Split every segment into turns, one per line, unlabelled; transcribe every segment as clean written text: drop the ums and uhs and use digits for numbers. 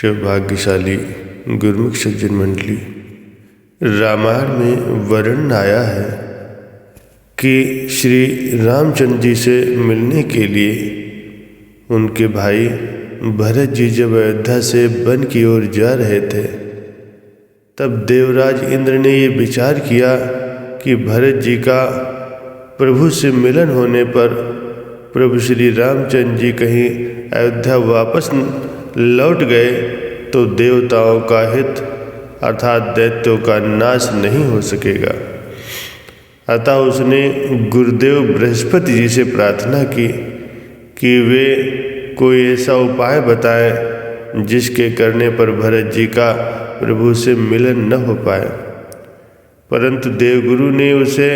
सौभाग्यशाली गुरुमुख सज्जन मंडली, रामायण में वर्णन आया है कि श्री रामचंद्र जी से मिलने के लिए उनके भाई भरत जी जब अयोध्या से वन की ओर जा रहे थे, तब देवराज इंद्र ने ये विचार किया कि भरत जी का प्रभु से मिलन होने पर प्रभु श्री रामचंद्र जी कहीं अयोध्या वापस लौट गए तो देवताओं का हित अर्थात दैत्यों का नाश नहीं हो सकेगा। अतः उसने गुरुदेव बृहस्पति जी से प्रार्थना की कि वे कोई ऐसा उपाय बताएं जिसके करने पर भरत जी का प्रभु से मिलन न हो पाए। परंतु देवगुरु ने उसे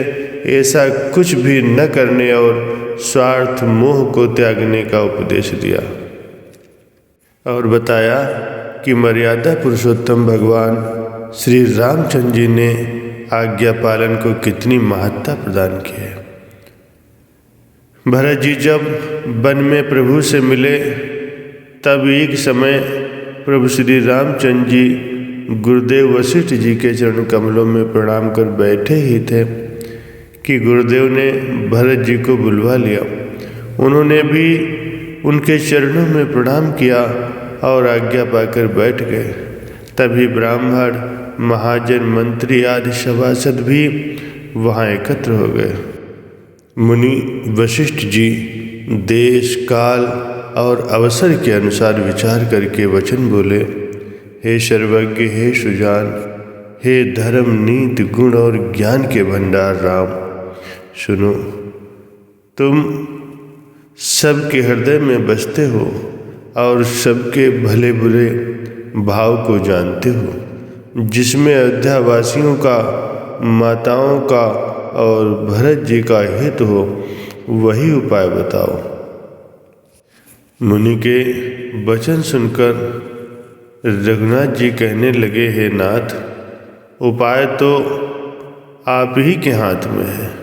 ऐसा कुछ भी न करने और स्वार्थ मोह को त्यागने का उपदेश दिया और बताया कि मर्यादा पुरुषोत्तम भगवान श्री रामचंद्र जी ने आज्ञा पालन को कितनी महत्ता प्रदान की है। भरत जी जब वन में प्रभु से मिले, तब एक समय प्रभु श्री रामचंद्र जी गुरुदेव वशिष्ठ जी के चरण कमलों में प्रणाम कर बैठे ही थे कि गुरुदेव ने भरत जी को बुलवा लिया। उन्होंने भी उनके चरणों में प्रणाम किया और आज्ञा पाकर बैठ गए। तभी ब्राह्मण, महाजन, मंत्री आदि सभासद भी वहाँ एकत्र हो गए। मुनि वशिष्ठ जी देश, काल और अवसर के अनुसार विचार करके वचन बोले, हे सर्वज्ञ, हे सुजान, हे धर्म, नीति, गुण और ज्ञान के भंडार राम, सुनो। तुम सबके हृदय में बसते हो और सबके भले बुरे भाव को जानते हो। जिसमें अयोध्या वासियों का, माताओं का और भरत जी का हित हो, वही उपाय बताओ। मुनि के वचन सुनकर रघुनाथ जी कहने लगे, हे नाथ, उपाय तो आप ही के हाथ में है।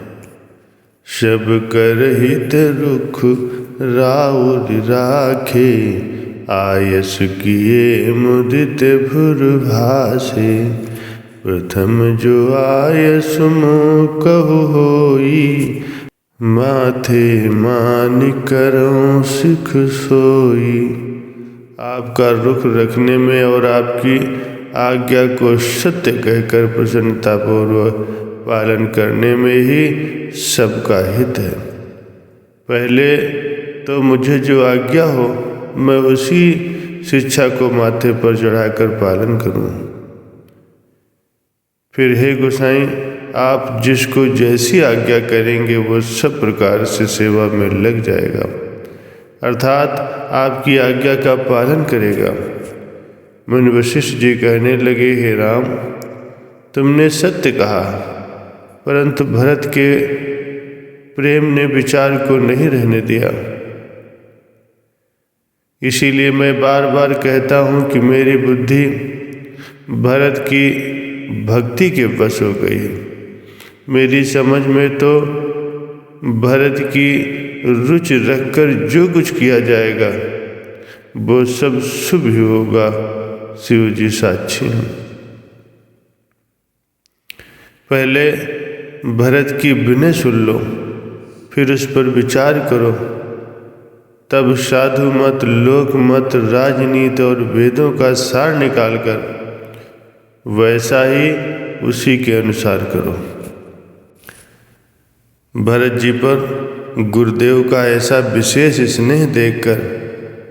सब कर हित रुख राउर राखे, आयस किए मुदित भुर भासे। प्रथम जो आयस मोह कहु होई, माथे मान करो सिख सोई। आपका रुख रखने में और आपकी आज्ञा को सत्य कहकर प्रसन्नतापूर्वक पालन करने में ही सबका हित है। पहले तो मुझे जो आज्ञा हो मैं उसी शिक्षा को माथे पर चढ़ाकर पालन करूं। फिर हे गोसाई, आप जिसको जैसी आज्ञा करेंगे वो सब प्रकार से सेवा में लग जाएगा, अर्थात आपकी आज्ञा का पालन करेगा। मुनि वशिष्ठ जी कहने लगे, हे राम, तुमने सत्य कहा, परंतु भरत के प्रेम ने विचार को नहीं रहने दिया। इसीलिए मैं बार बार कहता हूँ कि मेरी बुद्धि भरत की भक्ति के वश हो गई है। मेरी समझ में तो भरत की रुचि रखकर जो कुछ किया जाएगा वो सब शुभ ही होगा। शिव जी साक्षी हैं। पहले भरत की विनय सुन लो, फिर उस पर विचार करो, तब साधु मत, लोक मत, राजनीति और वेदों का सार निकालकर वैसा ही उसी के अनुसार करो। भरत जी पर गुरुदेव का ऐसा विशेष स्नेह देखकर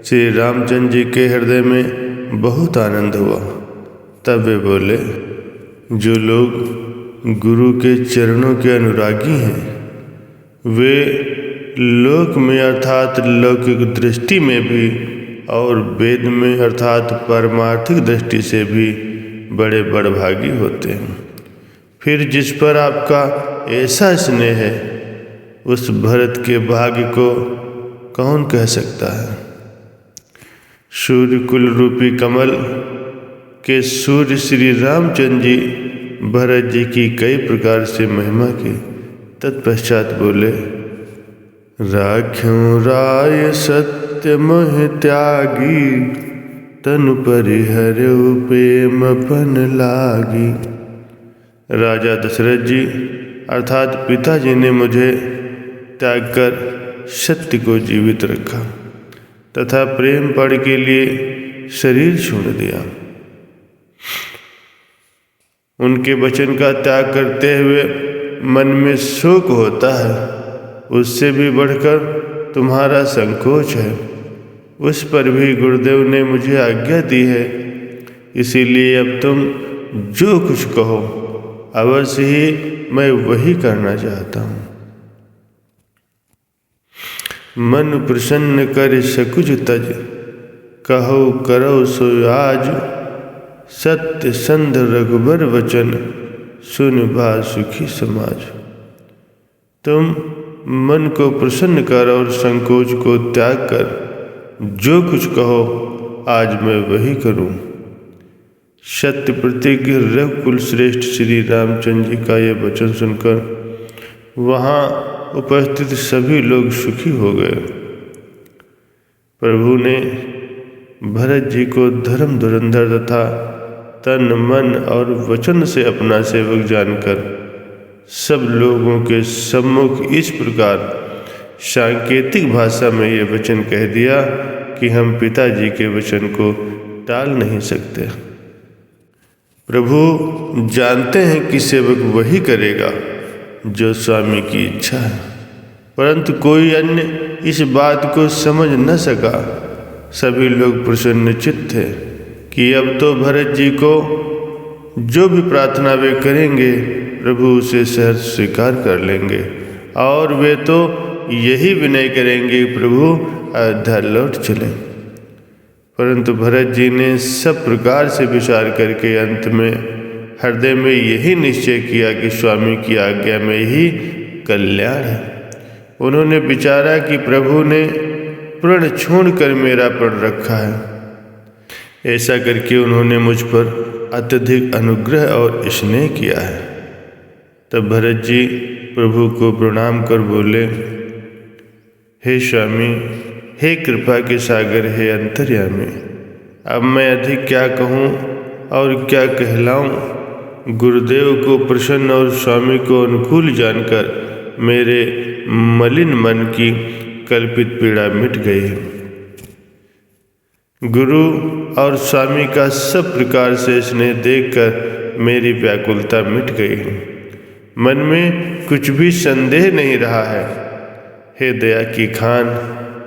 श्री रामचंद्र जी के हृदय में बहुत आनंद हुआ। तब वे बोले, जो लोग गुरु के चरणों के अनुरागी हैं, वे लोक में अर्थात लौकिक दृष्टि में भी और वेद में अर्थात पारमार्थिक दृष्टि से भी बड़े बड़भागी होते हैं। फिर जिस पर आपका ऐसा स्नेह है, उस भरत के भाग्य को कौन कह सकता है। सूर्य कुल रूपी कमल के सूर्य श्री रामचंद्र जी भरत जी की कई प्रकार से महिमा की। तत्पश्चात बोले, राख्यों राय सत्य मोह त्यागी, तनु परिहरऊ प्रेम अपन लागी। राजा दशरथ जी अर्थात पिताजी ने मुझे त्याग कर सत्य को जीवित रखा तथा प्रेम पड़ के लिए शरीर छोड़ दिया। उनके वचन का त्याग करते हुए मन में शोक होता है, उससे भी बढ़कर तुम्हारा संकोच है। उस पर भी गुरुदेव ने मुझे आज्ञा दी है, इसीलिए अब तुम जो कुछ कहो अवश्य ही मैं वही करना चाहता हूँ। मन प्रसन्न कर सकुच तज, कहो करो सो आज। सत्य संध रघुबर वचन, सुन भा सुखी समाज। तुम मन को प्रसन्न कर और संकोच को त्याग कर जो कुछ कहो आज मैं वही करूं। सत्य प्रतिज्ञ रघुकुल श्रेष्ठ श्री रामचंद्र जी का यह वचन सुनकर वहाँ उपस्थित सभी लोग सुखी हो गए। प्रभु ने भरत जी को धर्म धुरंधर तथा तन मन और वचन से अपना सेवक जानकर सब लोगों के सम्मुख इस प्रकार सांकेतिक भाषा में ये वचन कह दिया कि हम पिताजी के वचन को टाल नहीं सकते। प्रभु जानते हैं कि सेवक वही करेगा जो स्वामी की इच्छा है, परंतु कोई अन्य इस बात को समझ न सका। सभी लोग प्रसन्नचित्त थे कि अब तो भरत जी को जो भी प्रार्थना वे करेंगे प्रभु उसे सहर्ष स्वीकार कर लेंगे और वे तो यही विनय करेंगे प्रभु अयोध्या लौट चले। परंतु भरत जी ने सब प्रकार से विचार करके अंत में हृदय में यही निश्चय किया कि स्वामी की आज्ञा में ही कल्याण है। उन्होंने विचारा कि प्रभु ने प्रण छोड़कर मेरा प्रण रखा है। ऐसा करके उन्होंने मुझ पर अत्यधिक अनुग्रह और स्नेह किया है। तब भरत जी प्रभु को प्रणाम कर बोले, हे स्वामी, हे कृपा के सागर, हे अंतर्यामी, अब मैं अधिक क्या कहूँ और क्या कहलाऊँ। गुरुदेव को प्रसन्न और स्वामी को अनुकूल जानकर मेरे मलिन मन की कल्पित पीड़ा मिट गई। गुरु और स्वामी का सब प्रकार से स्नेह देखकर मेरी व्याकुलता मिट गई। मन में कुछ भी संदेह नहीं रहा है। हे दया की खान,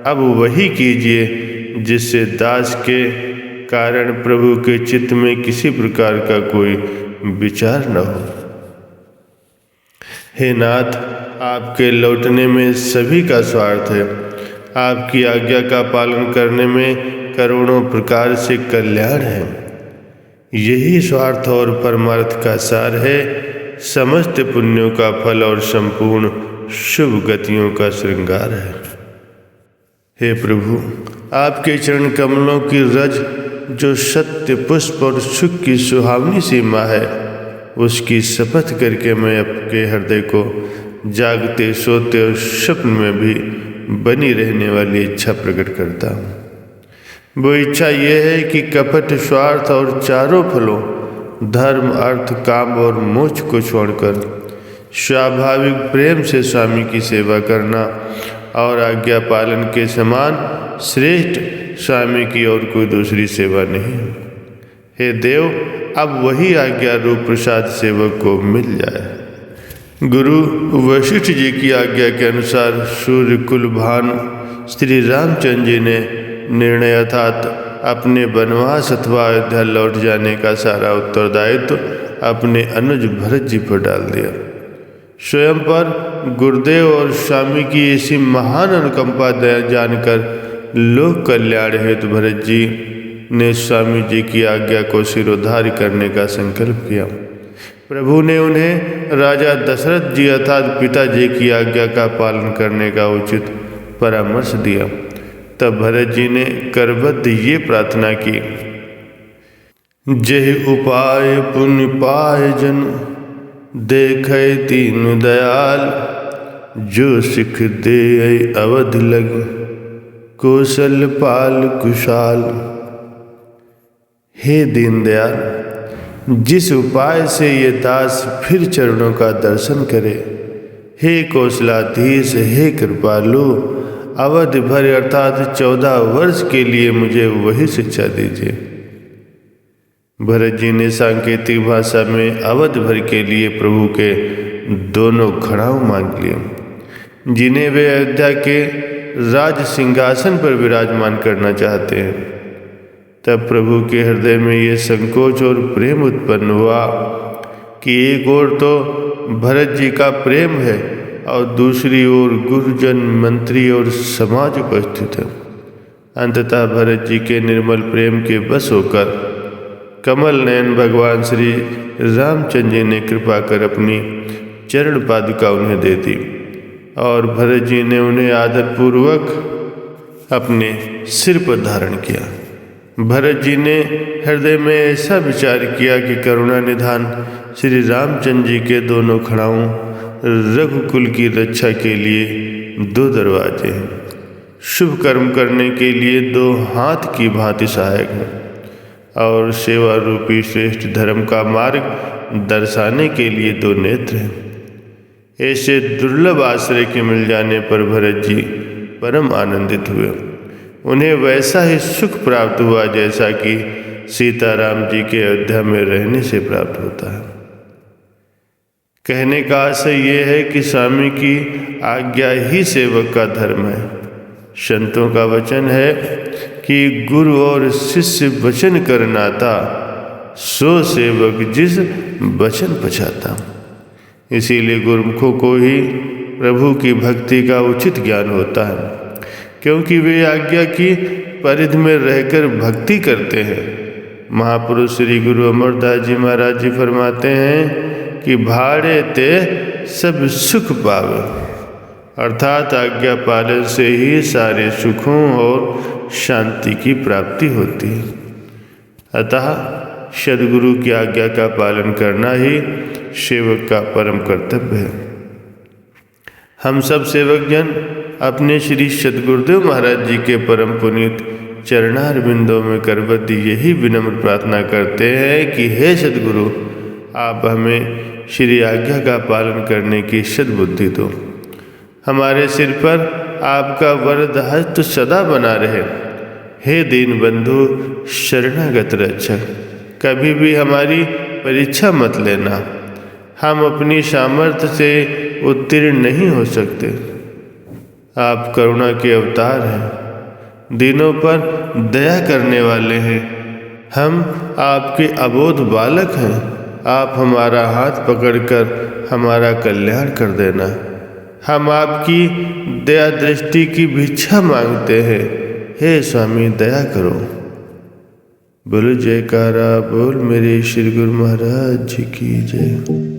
अब वही कीजिए जिससे दास के कारण प्रभु के चित्त में किसी प्रकार का कोई विचार न हो। हे नाथ, आपके लौटने में सभी का स्वार्थ है। आपकी आज्ञा का पालन करने में करोड़ों प्रकार से कल्याण है। यही स्वार्थ और परमार्थ का सार है। समस्त पुण्यों का फल और संपूर्ण शुभ गतियों का श्रृंगार है। हे प्रभु, आपके चरण कमलों की रज जो सत्य पुष्प और सुख की सुहावनी सीमा है, उसकी शपथ करके मैं आपके हृदय को जागते सोते और स्वप्न में भी बनी रहने वाली इच्छा प्रकट करता हूँ। वो इच्छा ये है कि कपट, स्वार्थ और चारों फलों धर्म, अर्थ, काम और मोक्ष को छोड़कर स्वाभाविक प्रेम से स्वामी की सेवा करना और आज्ञा पालन के समान श्रेष्ठ स्वामी की और कोई दूसरी सेवा नहीं। हे देव, अब वही आज्ञा रूप प्रसाद सेवक को मिल जाए। गुरु वशिष्ठ जी की आज्ञा के अनुसार सूर्य कुल भान श्री रामचंद्र जी ने निर्णय अर्थात अपने वनवास अथवा अयोध्या लौट जाने का सारा उत्तरदायित्व अपने अनुज भरत जी पर डाल दिया। स्वयं पर गुरुदेव और स्वामी की ऐसी महान अनुकंपा जानकर लोक कल्याण हेतु भरत जी ने स्वामी जी की आज्ञा को सिरोधार्य करने का संकल्प किया। प्रभु ने उन्हें राजा दशरथ जी अर्थात पिताजी की आज्ञा का पालन करने का उचित परामर्श दिया। तब भरत जी ने करबद्ध ये प्रार्थना की, जेहि उपाय पुण्य पाय जन, देखे दीन दयाल, जो सिख दे अवध लग, कौशल पाल कुशाल। हे दीनदयाल, जिस उपाय से ये दास फिर चरणों का दर्शन करे, हे कौशलाधीश, हे कृपालु, अवधि भर अर्थात 14 वर्ष के लिए मुझे वही शिक्षा दीजिए। भरत जी ने सांकेतिक भाषा में अवधि भर के लिए प्रभु के दोनों खड़ाऊ मांग लिए, जिन्हें वे अयोध्या के राज सिंहासन पर विराजमान करना चाहते हैं। तब प्रभु के हृदय में ये संकोच और प्रेम उत्पन्न हुआ कि एक ओर तो भरत जी का प्रेम है और दूसरी ओर गुरुजन, मंत्री और समाज उपस्थित है। अंततः भरत जी के निर्मल प्रेम के बस होकर कमल नयन भगवान श्री रामचंद्र जी ने कृपा कर अपनी चरण पादुका उन्हें दे दी और भरत जी ने उन्हें आदरपूर्वक अपने सिर पर धारण किया। भरत जी ने हृदय में ऐसा विचार किया कि करुणा निधान श्री रामचंद्र जी के दोनों खड़ाऊं रघुकुल की रक्षा के लिए 2 दरवाजे हैं, शुभ कर्म करने के लिए 2 हाथ की भांति सहायक हैं और सेवा रूपी श्रेष्ठ धर्म का मार्ग दर्शाने के लिए 2 नेत्र हैं। ऐसे दुर्लभ आश्रय के मिल जाने पर भरत जी परम आनंदित हुए। उन्हें वैसा ही सुख प्राप्त हुआ जैसा कि सीताराम जी के अयोध्या में रहने से प्राप्त होता है। कहने का आशय ये है कि स्वामी की आज्ञा ही सेवक का धर्म है। संतों का वचन है कि गुरु और शिष्य वचन कर नाता, सो सेवक जिस वचन पछाता। इसीलिए गुरुमुखों को ही प्रभु की भक्ति का उचित ज्ञान होता है, क्योंकि वे आज्ञा की परिधि में रहकर भक्ति करते हैं। महापुरुष श्री गुरु अमरदास जी महाराज जी फरमाते हैं कि भाड़े ते सब सुख पावे, अर्थात आज्ञा पालन से ही सारे सुखों और शांति की प्राप्ति होती है। अतः सद्गुरु की आज्ञा का पालन करना ही सेवक का परम कर्तव्य है। हम सब सेवक जन अपने श्री सद्गुरुदेव महाराज जी के परम पुनीत चरणार बिंदों में करबद्ध यही विनम्र प्रार्थना करते हैं कि हे सद्गुरु, आप हमें श्री आज्ञा का पालन करने की सद्बुद्धि दो। हमारे सिर पर आपका वरद हस्त सदा बना रहे। हे दीन बंधु, शरणागत रक्षक, कभी भी हमारी परीक्षा मत लेना। हम अपनी सामर्थ्य से उत्तीर्ण नहीं हो सकते। आप करुणा के अवतार हैं, दीनों पर दया करने वाले हैं। हम आपके अबोध बालक हैं। आप हमारा हाथ पकड़कर हमारा कल्याण कर देना। हम आपकी दया दृष्टि की भिक्षा मांगते हैं। हे स्वामी, दया करो। बोलो जयकारा बोल मेरे श्री गुरु महाराज जी की जय।